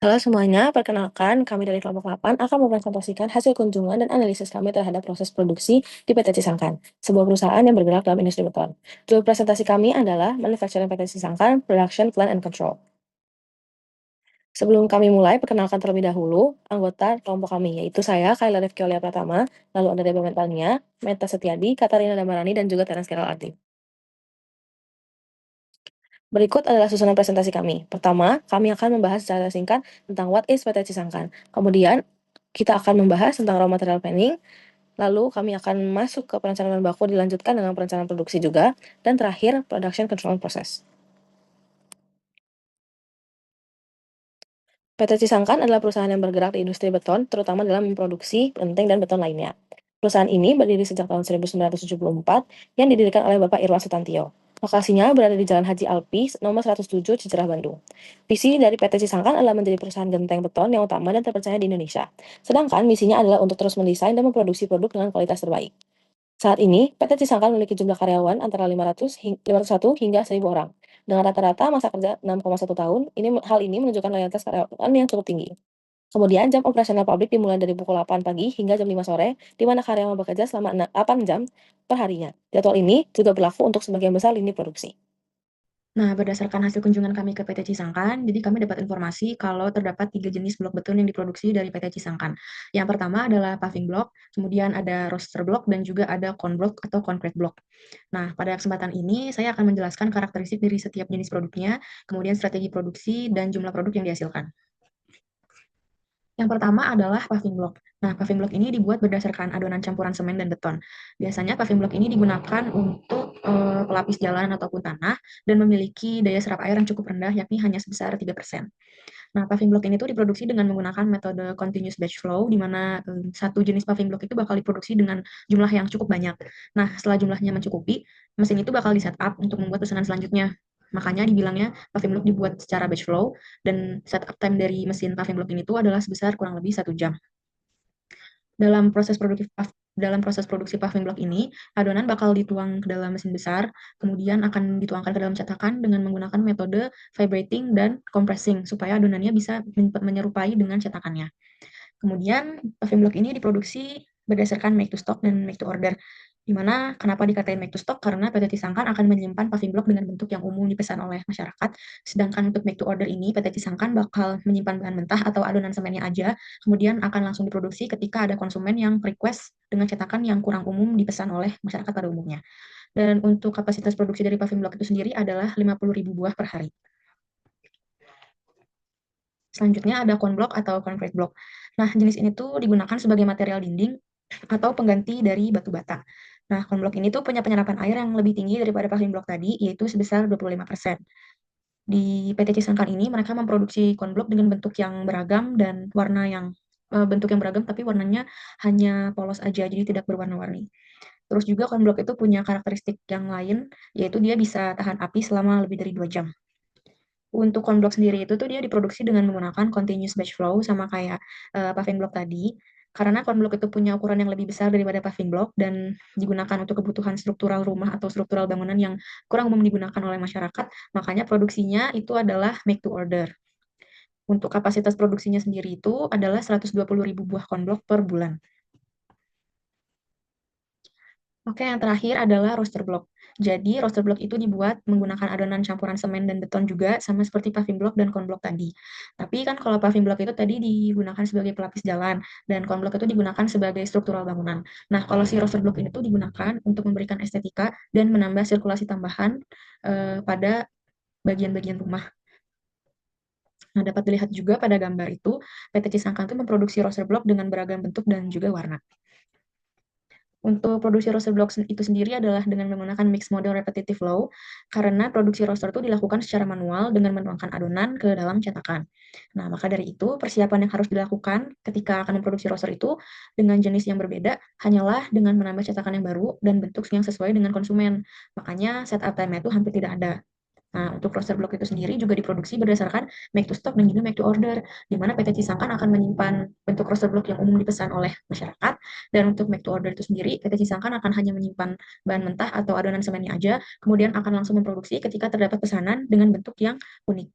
Halo semuanya, perkenalkan kami dari kelompok 8 akan mempresentasikan hasil kunjungan dan analisis kami terhadap proses produksi di PT Cisangkan, sebuah perusahaan yang bergerak dalam industri beton. Judul presentasi kami adalah Manufacturing PT Cisangkan, Production Plan and Control. Sebelum kami mulai, perkenalkan terlebih dahulu anggota kelompok kami, yaitu saya, Kayla Rifki Olia Pratama, lalu ada Deba Mentalnia, Meta Setiadi, Katarina Damarani, dan juga Terence Carol Arti. Berikut adalah susunan presentasi kami. Pertama, kami akan membahas secara singkat tentang what is PT Cisangkan. Kemudian, kita akan membahas tentang raw material planning. Lalu, kami akan masuk ke perencanaan bahan baku dilanjutkan dengan perencanaan produksi juga. Dan terakhir, production control process. PT Cisangkan adalah perusahaan yang bergerak di industri beton, terutama dalam memproduksi penting dan beton lainnya. Perusahaan ini berdiri sejak tahun 1974 yang didirikan oleh Bapak Irwan Sutantio. Lokasinya berada di Jalan Haji Alpi, nomor 107, Cicerah, Bandung. Visi dari PT Cisangkan adalah menjadi perusahaan genteng beton yang utama dan terpercaya di Indonesia. Sedangkan misinya adalah untuk terus mendesain dan memproduksi produk dengan kualitas terbaik. Saat ini, PT Cisangkan memiliki jumlah karyawan antara 501 hingga 1.000 orang. Dengan rata-rata masa kerja 6,1 tahun, hal ini menunjukkan loyalitas karyawan yang cukup tinggi. Kemudian jam operasional pabrik dimulai dari pukul 8 pagi hingga jam 5 sore, di mana karyawan bekerja selama 8 jam per harinya. Jadwal ini juga berlaku untuk sebagian besar lini produksi. Nah, berdasarkan hasil kunjungan kami ke PT Cisangkan, jadi kami dapat informasi kalau terdapat 3 jenis blok beton yang diproduksi dari PT Cisangkan. Yang pertama adalah paving block, kemudian ada roster block, dan juga ada cone block atau concrete block. Nah, pada kesempatan ini saya akan menjelaskan karakteristik dari setiap jenis produknya, kemudian strategi produksi, dan jumlah produk yang dihasilkan. Yang pertama adalah paving block. Nah, paving block ini dibuat berdasarkan adonan campuran semen dan beton. Biasanya paving block ini digunakan untuk pelapis jalan ataupun tanah dan memiliki daya serap air yang cukup rendah, yakni hanya sebesar 3%. Nah, paving block ini tuh diproduksi dengan menggunakan metode continuous batch flow, di mana satu jenis paving block itu bakal diproduksi dengan jumlah yang cukup banyak. Nah, setelah jumlahnya mencukupi, mesin itu bakal di setup untuk membuat pesanan selanjutnya. Makanya dibilangnya paving block dibuat secara batch flow, dan setup time dari mesin paving block ini tuh adalah sebesar kurang lebih 1 jam. Dalam proses produksi paving block ini, adonan bakal dituang ke dalam mesin besar, kemudian akan dituangkan ke dalam cetakan dengan menggunakan metode vibrating dan compressing supaya adonannya bisa menyerupai dengan cetakannya. Kemudian paving block ini diproduksi berdasarkan make to stock dan make to order. Di mana kenapa dikatain make to stock? Karena PT Tisangkan akan menyimpan paving block dengan bentuk yang umum dipesan oleh masyarakat. Sedangkan untuk make to order ini, PT Tisangkan bakal menyimpan bahan mentah atau adonan semennya aja, kemudian akan langsung diproduksi ketika ada konsumen yang request dengan cetakan yang kurang umum dipesan oleh masyarakat pada umumnya. Dan untuk kapasitas produksi dari paving block itu sendiri adalah 50.000 buah per hari. Selanjutnya ada cone block atau concrete block. Nah, jenis ini tuh digunakan sebagai material dinding atau pengganti dari batu bata. Nah, cone block ini tuh punya penyerapan air yang lebih tinggi daripada paving block tadi, yaitu sebesar 25%. Di PT Cisangkan ini, mereka memproduksi cone block dengan bentuk yang beragam dan warna yang bentuk yang beragam, tapi warnanya hanya polos aja, jadi tidak berwarna-warni. Terus juga cone block itu punya karakteristik yang lain, yaitu dia bisa tahan api selama lebih dari 2 jam. Untuk corn block sendiri itu tuh dia diproduksi dengan menggunakan continuous batch flow sama kayak paving block tadi. Karena corn block itu punya ukuran yang lebih besar daripada paving block dan digunakan untuk kebutuhan struktural rumah atau struktural bangunan yang kurang umum digunakan oleh masyarakat, makanya produksinya itu adalah make to order. Untuk kapasitas produksinya sendiri itu adalah 120.000 buah corn block per bulan. Oke, yang terakhir adalah roster block. Jadi, roster block itu dibuat menggunakan adonan campuran semen dan beton juga, sama seperti paving block dan cone block tadi. Tapi kan kalau paving block itu tadi digunakan sebagai pelapis jalan, dan cone block itu digunakan sebagai struktural bangunan. Nah, kalau si roster block ini tuh digunakan untuk memberikan estetika dan menambah sirkulasi tambahan pada bagian-bagian rumah. Nah, dapat dilihat juga pada gambar itu, PT Cisangkan itu memproduksi roster block dengan beragam bentuk dan juga warna. Untuk produksi roster block itu sendiri adalah dengan menggunakan mix model repetitive flow, karena produksi roster itu dilakukan secara manual dengan menuangkan adonan ke dalam cetakan. Nah, maka dari itu, persiapan yang harus dilakukan ketika akan memproduksi roster itu dengan jenis yang berbeda hanyalah dengan menambah cetakan yang baru dan bentuk yang sesuai dengan konsumen. Makanya setup time-nya itu hampir tidak ada. Nah, untuk roster block itu sendiri juga diproduksi berdasarkan make to stock dan juga make to order, di mana PT Cisangkan akan menyimpan bentuk roster block yang umum dipesan oleh masyarakat, dan untuk make to order itu sendiri, PT Cisangkan akan hanya menyimpan bahan mentah atau adonan semennya aja, kemudian akan langsung memproduksi ketika terdapat pesanan dengan bentuk yang unik.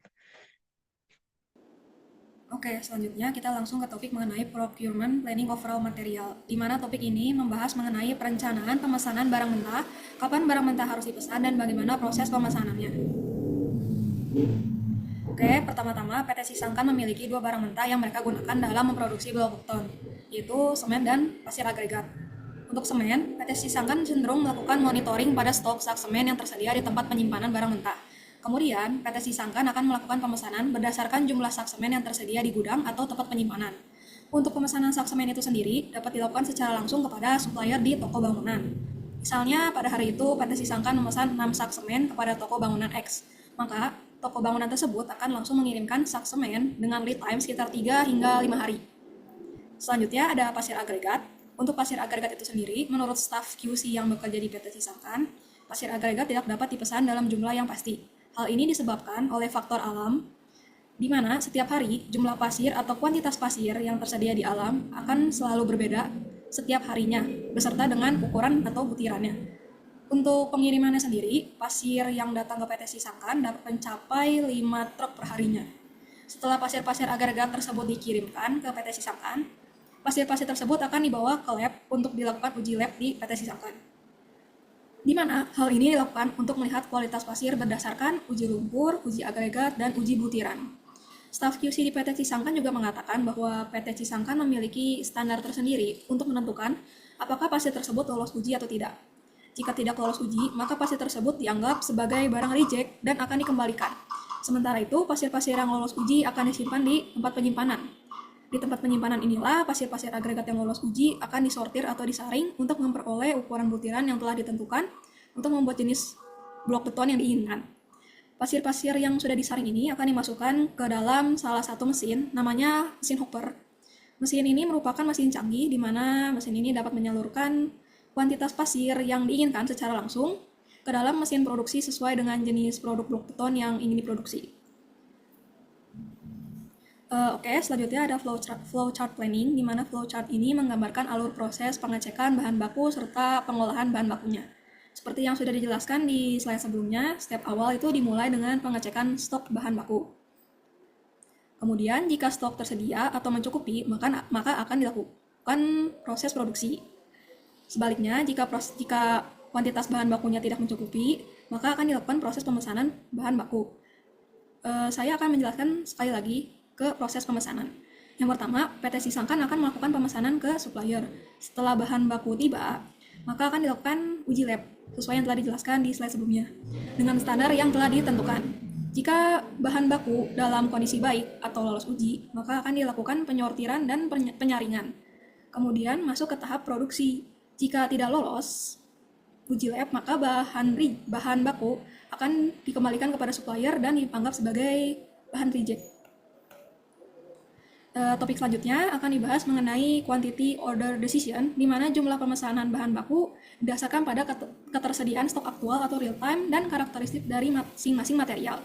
Oke, selanjutnya kita langsung ke topik mengenai procurement planning of raw material, di mana topik ini membahas mengenai perencanaan pemesanan barang mentah, kapan barang mentah harus dipesan, dan bagaimana proses pemesanannya. Oke, pertama-tama PT Sisangkan memiliki dua barang mentah yang mereka gunakan dalam memproduksi blok beton, yaitu semen dan pasir agregat. Untuk semen, PT Sisangkan cenderung melakukan monitoring pada stok sak semen yang tersedia di tempat penyimpanan barang mentah. Kemudian, PT Sisangkan akan melakukan pemesanan berdasarkan jumlah sak semen yang tersedia di gudang atau tempat penyimpanan. Untuk pemesanan sak semen itu sendiri dapat dilakukan secara langsung kepada supplier di toko bangunan. Misalnya, pada hari itu PT Sisangkan memesan 6 sak semen kepada toko bangunan X. Maka, toko bangunan tersebut akan langsung mengirimkan sak semen dengan lead time sekitar 3 hingga 5 hari. Selanjutnya ada pasir agregat. Untuk pasir agregat itu sendiri, menurut staf QC yang bekerja di PT Sisangkan, pasir agregat tidak dapat dipesan dalam jumlah yang pasti. Hal ini disebabkan oleh faktor alam, di mana setiap hari jumlah pasir atau kuantitas pasir yang tersedia di alam akan selalu berbeda setiap harinya, beserta dengan ukuran atau butirannya. Untuk pengirimannya sendiri, pasir yang datang ke PT Sisangkan dapat mencapai 5 truk per harinya. Setelah pasir-pasir agregat tersebut dikirimkan ke PT Sisangkan, pasir-pasir tersebut akan dibawa ke lab untuk dilakukan uji lab di PT Sisangkan. Di mana hal ini dilakukan untuk melihat kualitas pasir berdasarkan uji lumpur, uji agregat, dan uji butiran. Staf QC di PT Sisangkan juga mengatakan bahwa PT Sisangkan memiliki standar tersendiri untuk menentukan apakah pasir tersebut lolos uji atau tidak. Jika tidak lolos uji, maka pasir tersebut dianggap sebagai barang reject dan akan dikembalikan. Sementara itu, pasir-pasir yang lolos uji akan disimpan di tempat penyimpanan. Di tempat penyimpanan inilah pasir-pasir agregat yang lolos uji akan disortir atau disaring untuk memperoleh ukuran butiran yang telah ditentukan untuk membuat jenis blok beton yang diinginkan. Pasir-pasir yang sudah disaring ini akan dimasukkan ke dalam salah satu mesin, namanya mesin hopper. Mesin ini merupakan mesin canggih di mana mesin ini dapat menyalurkan kuantitas pasir yang diinginkan secara langsung ke dalam mesin produksi sesuai dengan jenis produk blok beton yang ingin diproduksi. Oke, selanjutnya ada flowchart planning, di mana flowchart ini menggambarkan alur proses pengecekan bahan baku serta pengolahan bahan bakunya. Seperti yang sudah dijelaskan di slide sebelumnya, step awal itu dimulai dengan pengecekan stok bahan baku. Kemudian, jika stok tersedia atau mencukupi, maka akan dilakukan proses produksi. Sebaliknya, jika kuantitas bahan bakunya tidak mencukupi, maka akan dilakukan proses pemesanan bahan baku. Saya akan menjelaskan sekali lagi ke proses pemesanan. Yang pertama, PT Sisangkan akan melakukan pemesanan ke supplier. Setelah bahan baku tiba, maka akan dilakukan uji lab, sesuai yang telah dijelaskan di slide sebelumnya, dengan standar yang telah ditentukan. Jika bahan baku dalam kondisi baik atau lolos uji, maka akan dilakukan penyortiran dan penyaringan. Kemudian masuk ke tahap produksi. Jika tidak lolos uji lab, maka bahan baku akan dikembalikan kepada supplier dan dianggap sebagai bahan reject. Topik selanjutnya akan dibahas mengenai quantity order decision, di mana jumlah pemesanan bahan baku didasarkan pada ketersediaan stok aktual atau real time dan karakteristik dari masing-masing material.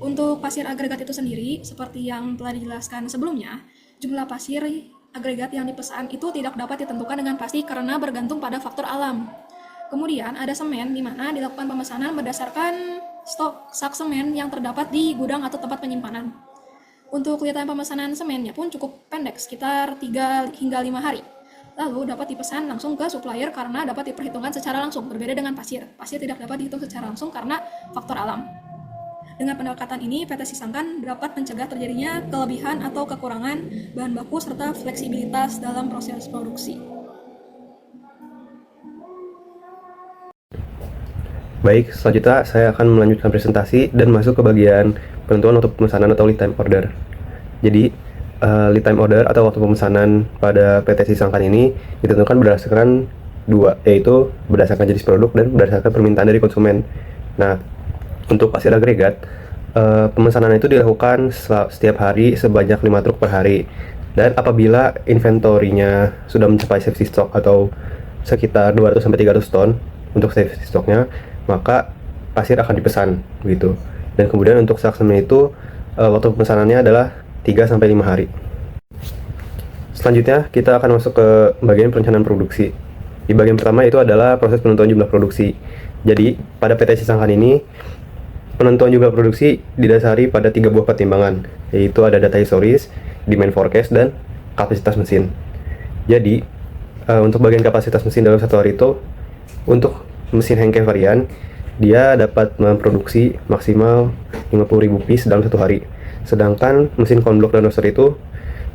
Untuk pasir agregat itu sendiri, seperti yang telah dijelaskan sebelumnya, jumlah pasir agregat yang dipesan itu tidak dapat ditentukan dengan pasti karena bergantung pada faktor alam. Kemudian ada semen, di mana dilakukan pemesanan berdasarkan stok sak semen yang terdapat di gudang atau tempat penyimpanan. Untuk lead time pemesanan semennya pun cukup pendek, sekitar 3 hingga 5 hari. Lalu dapat dipesan langsung ke supplier karena dapat diperhitungkan secara langsung, berbeda dengan pasir. Pasir tidak dapat dihitung secara langsung karena faktor alam. Dengan pendekatan ini, PT Sisangkan dapat mencegah terjadinya kelebihan atau kekurangan bahan baku serta fleksibilitas dalam proses produksi. Baik, selanjutnya saya akan melanjutkan presentasi dan masuk ke bagian penentuan untuk pemesanan atau lead time order. Jadi, lead time order atau waktu pemesanan pada PT Sisangkan ini ditentukan berdasarkan dua, yaitu berdasarkan jenis produk dan berdasarkan permintaan dari konsumen. Nah, untuk pasir agregat, pemesanan itu dilakukan setiap hari sebanyak 5 truk per hari. Dan apabila inventorinya sudah mencapai safety stock atau sekitar 200-300 ton untuk safety stocknya, maka pasir akan dipesan begitu. Dan kemudian untuk sak semen itu waktu pemesanannya adalah 3-5 hari. Selanjutnya kita akan masuk ke bagian perencanaan produksi. Di bagian pertama itu adalah proses penentuan jumlah produksi. Jadi pada PT Sisangkan ini Penentuan jumlah produksi didasari pada 3 buah pertimbangan, yaitu ada data historis, demand forecast, dan kapasitas mesin. Jadi, untuk bagian kapasitas mesin dalam satu hari itu, untuk mesin Henke varian, dia dapat memproduksi maksimal 50.000 piece dalam satu hari. Sedangkan mesin konblok dan roaster itu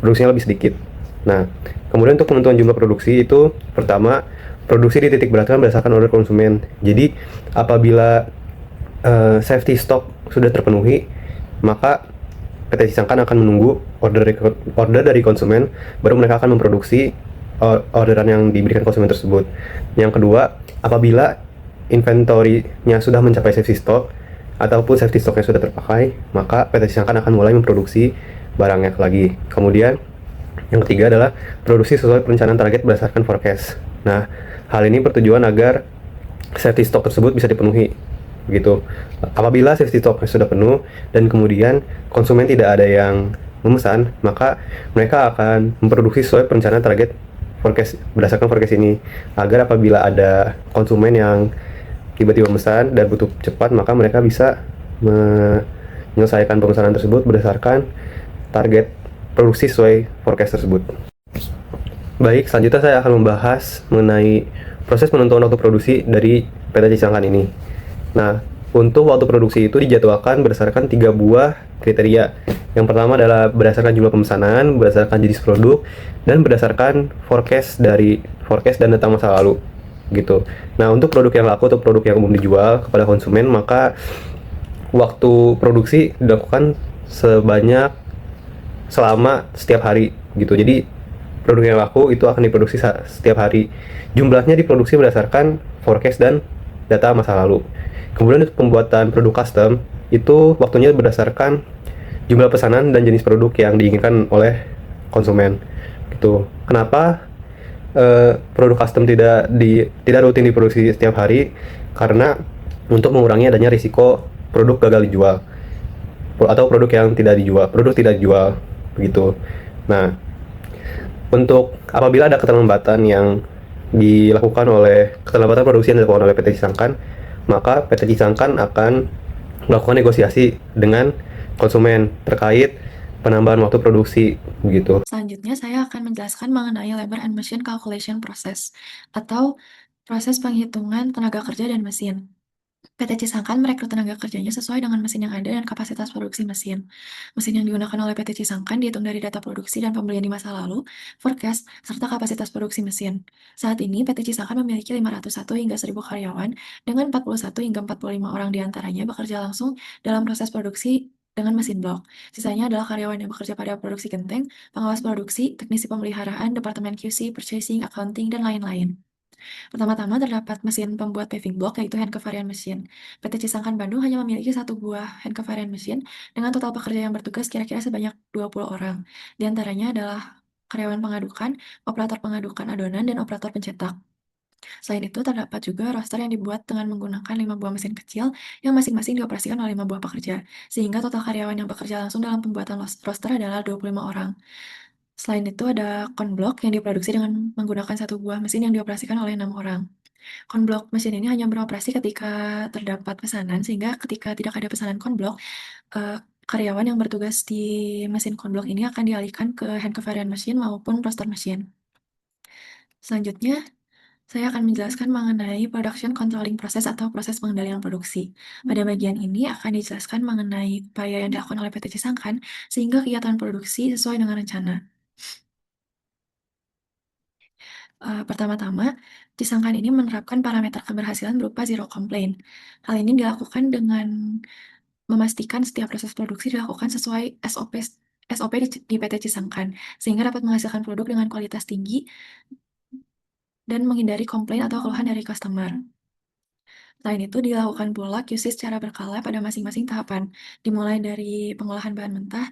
produksinya lebih sedikit. Nah, kemudian untuk penentuan jumlah produksi itu, pertama, produksi dititik beratkan berdasarkan order konsumen. Jadi, apabila safety stock sudah terpenuhi, maka PT Cisangkan akan menunggu order dari konsumen, baru mereka akan memproduksi orderan yang diberikan konsumen tersebut. Yang kedua, apabila inventory-nya sudah mencapai safety stock ataupun safety stock-nya sudah terpakai, maka PT Cisangkan akan mulai memproduksi barangnya lagi. Kemudian yang ketiga adalah produksi sesuai perencanaan target berdasarkan forecast. Nah, hal ini bertujuan agar safety stock tersebut bisa dipenuhi. Begitu. Apabila safety stock sudah penuh dan kemudian konsumen tidak ada yang memesan, maka mereka akan memproduksi sesuai perencanaan target forecast berdasarkan forecast ini, agar apabila ada konsumen yang tiba-tiba memesan dan butuh cepat, maka mereka bisa menyelesaikan pemesanan tersebut berdasarkan target produksi sesuai forecast tersebut. Baik, selanjutnya saya akan membahas mengenai proses penentuan waktu produksi dari PT Cisangkan ini. Nah, untuk waktu produksi itu dijadwalkan berdasarkan 3 buah kriteria. Yang pertama adalah berdasarkan jumlah pemesanan, berdasarkan jenis produk, dan berdasarkan forecast dan data masa lalu. Gitu. Nah, untuk produk yang laku atau produk yang umum dijual kepada konsumen, maka waktu produksi dilakukan selama setiap hari gitu. Jadi produk yang laku itu akan diproduksi setiap hari. Jumlahnya diproduksi berdasarkan forecast dan data masa lalu. Kemudian untuk pembuatan produk custom itu waktunya berdasarkan jumlah pesanan dan jenis produk yang diinginkan oleh konsumen. Gitu. Kenapa produk custom tidak rutin diproduksi setiap hari? Karena untuk mengurangi adanya risiko produk gagal dijual atau produk tidak dijual begitu. Nah, untuk apabila ada keterlambatan produksi yang dilakukan oleh PT Cisangkan, maka PT Cisangkan akan melakukan negosiasi dengan konsumen terkait penambahan waktu produksi begitu. Selanjutnya, saya akan menjelaskan mengenai labor and machine calculation process atau proses penghitungan tenaga kerja dan mesin. PT Cisangkan merekrut tenaga kerjanya sesuai dengan mesin yang ada dan kapasitas produksi mesin. Mesin yang digunakan oleh PT Cisangkan dihitung dari data produksi dan pembelian di masa lalu, forecast, serta kapasitas produksi mesin. Saat ini, PT Cisangkan memiliki 501 hingga 1000 karyawan, dengan 41 hingga 45 orang diantaranya bekerja langsung dalam proses produksi dengan mesin blok. Sisanya adalah karyawan yang bekerja pada produksi genteng, pengawas produksi, teknisi pemeliharaan, departemen QC, purchasing, accounting, dan lain-lain. Pertama-tama terdapat mesin pembuat paving block, yaitu hand covariant machine. PT Cisangkan Bandung hanya memiliki 1 buah hand covariant machine dengan total pekerja yang bertugas kira-kira sebanyak 20 orang. Di antaranya adalah karyawan pengadukan, operator pengadukan adonan, dan operator pencetak. Selain itu, terdapat juga roster yang dibuat dengan menggunakan 5 buah mesin kecil yang masing-masing dioperasikan oleh 5 buah pekerja, sehingga total karyawan yang bekerja langsung dalam pembuatan roster adalah 25 orang. Selain itu, ada konblok yang diproduksi dengan menggunakan 1 buah mesin yang dioperasikan oleh 6 orang. Konblok mesin ini hanya beroperasi ketika terdapat pesanan, sehingga ketika tidak ada pesanan konblok, karyawan yang bertugas di mesin konblok ini akan dialihkan ke hand covariant machine maupun roster machine. Selanjutnya, saya akan menjelaskan mengenai production controlling process atau proses pengendalian produksi. Pada bagian ini akan dijelaskan mengenai upaya yang dilakukan oleh PT Cisangkan sehingga kegiatan produksi sesuai dengan rencana. Pertama-tama, Cisangkan ini menerapkan parameter keberhasilan berupa zero complaint. Hal ini dilakukan dengan memastikan setiap proses produksi dilakukan sesuai SOP di PT Cisangkan, sehingga dapat menghasilkan produk dengan kualitas tinggi dan menghindari komplain atau keluhan dari customer. Selain itu, dilakukan pula QC secara berkala pada masing-masing tahapan, dimulai dari pengolahan bahan mentah,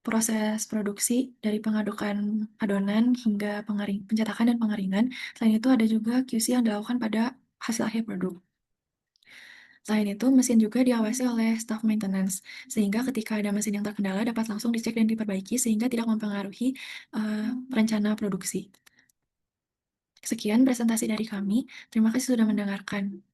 proses produksi dari pengadukan adonan hingga pencetakan dan pengeringan. Selain itu, ada juga QC yang dilakukan pada hasil akhir produk. Selain itu, mesin juga diawasi oleh staff maintenance, sehingga ketika ada mesin yang terkendala dapat langsung dicek dan diperbaiki sehingga tidak mempengaruhi rencana produksi. Sekian presentasi dari kami. Terima kasih sudah mendengarkan.